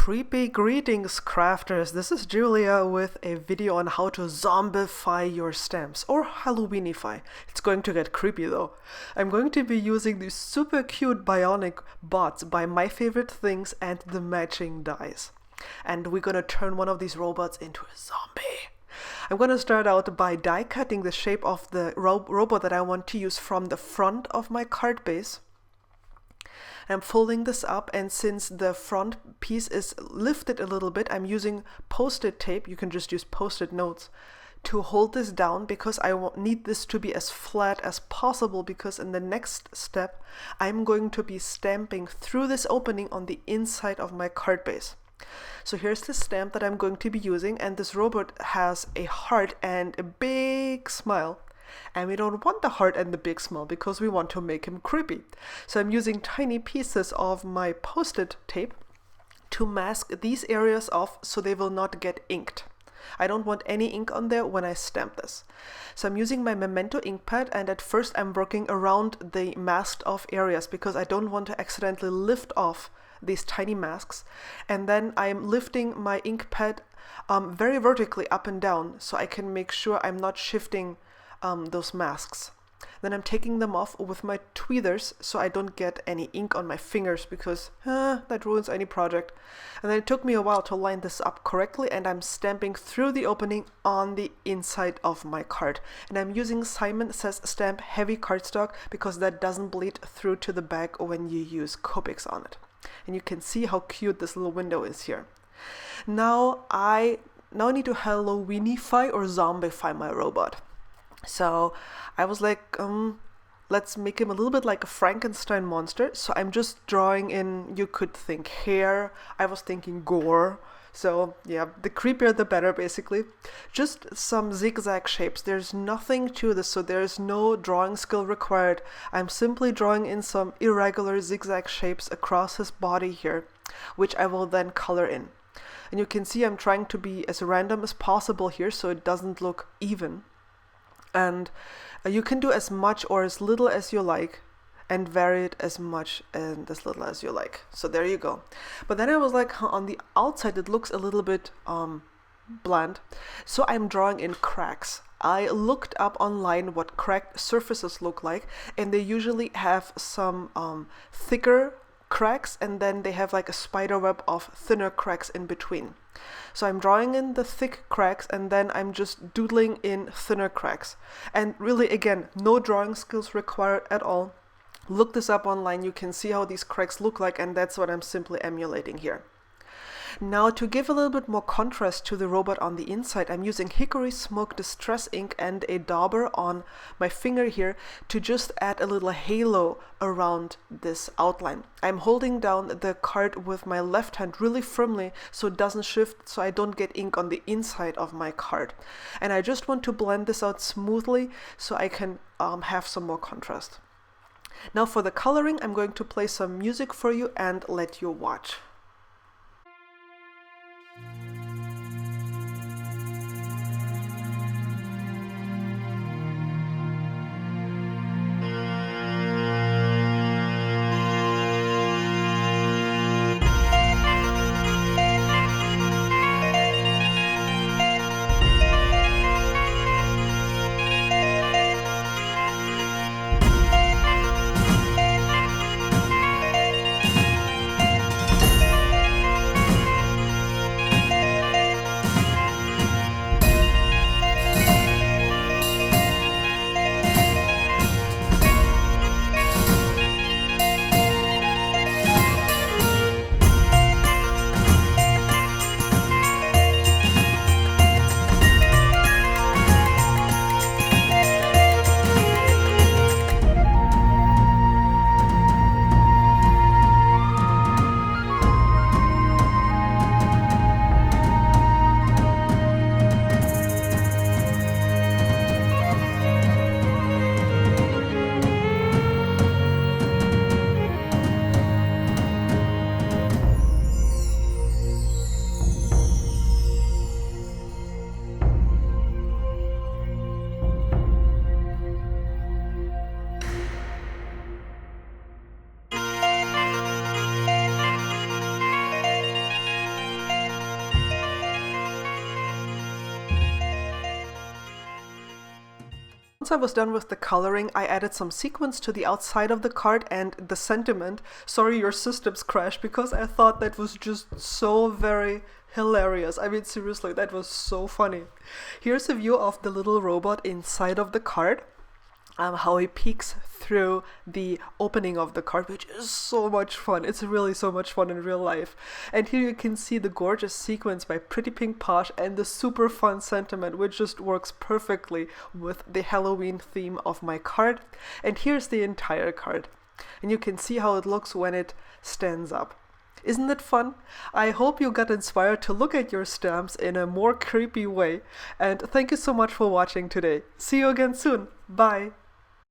Creepy greetings, crafters. This is Julia with a video on how to zombify your stamps or Halloweenify. It's going to get creepy though. I'm going to be using these super cute bionic bots by My Favorite Things and the matching dies. And we're gonna turn one of these robots into a zombie. I'm going to start out by die cutting the shape of the robot that I want to use from the front of my card base. I'm folding this up, and since the front piece is lifted a little bit, I'm using post-it tape. You can just use post-it notes to hold this down because I need this to be as flat as possible, because in the next step I'm going to be stamping through this opening on the inside of my card base. So here's the stamp that I'm going to be using, and this robot has a heart and a big smile. And we don't want the heart and the big smile because we want to make him creepy. So I'm using tiny pieces of my post-it tape to mask these areas off so they will not get inked. I don't want any ink on there when I stamp this. So I'm using my Memento ink pad, and at first I'm working around the masked off areas because I don't want to accidentally lift off these tiny masks. And then I'm lifting my ink pad very vertically up and down so I can make sure I'm not shifting those masks. Then I'm taking them off with my tweezers so I don't get any ink on my fingers because that ruins any project. And then it took me a while to line this up correctly, and I'm stamping through the opening on the inside of my card. And I'm using Simon Says Stamp heavy cardstock because that doesn't bleed through to the back when you use Copics on it. And you can see how cute this little window is here. Now I need to Halloweenify or zombify my robot. So I was like, let's make him a little bit like a Frankenstein monster. So I'm just drawing in, you could think hair, I was thinking gore. So yeah, the creepier the better basically. Just some zigzag shapes. There's nothing to this, so there's no drawing skill required. I'm simply drawing in some irregular zigzag shapes across his body here, which I will then color in. And you can see I'm trying to be as random as possible here so it doesn't look even. And you can do as much or as little as you like and vary it as much and as little as you like. So there you go. But then I was like, on the outside it looks a little bit bland. So I'm drawing in cracks. I looked up online what cracked surfaces look like, and they usually have some thicker cracks, and then they have like a spider web of thinner cracks in between. So I'm drawing in the thick cracks, and then I'm just doodling in thinner cracks. And really, again, no drawing skills required at all. Look this up online, you can see how these cracks look like, and that's what I'm simply emulating here. Now, to give a little bit more contrast to the robot on the inside, I'm using Hickory Smoke Distress ink and a dauber on my finger here to just add a little halo around this outline. I'm holding down the card with my left hand really firmly so it doesn't shift, so I don't get ink on the inside of my card. And I just want to blend this out smoothly so I can have some more contrast. Now for the coloring, I'm going to play some music for you and let you watch. Once I was done with the coloring, I added some sequins to the outside of the card and the sentiment, "Sorry your systems crashed," because I thought that was just so very hilarious. I mean, seriously, that was so funny. Here's a view of the little robot inside of the card. How he peeks through the opening of the card, which is so much fun. It's really so much fun in real life. And here you can see the gorgeous sequence by Pretty Pink Posh and the super fun sentiment, which just works perfectly with the Halloween theme of my card. And here's the entire card. And you can see how it looks when it stands up. Isn't it fun? I hope you got inspired to look at your stamps in a more creepy way. And thank you so much for watching today. See you again soon. Bye.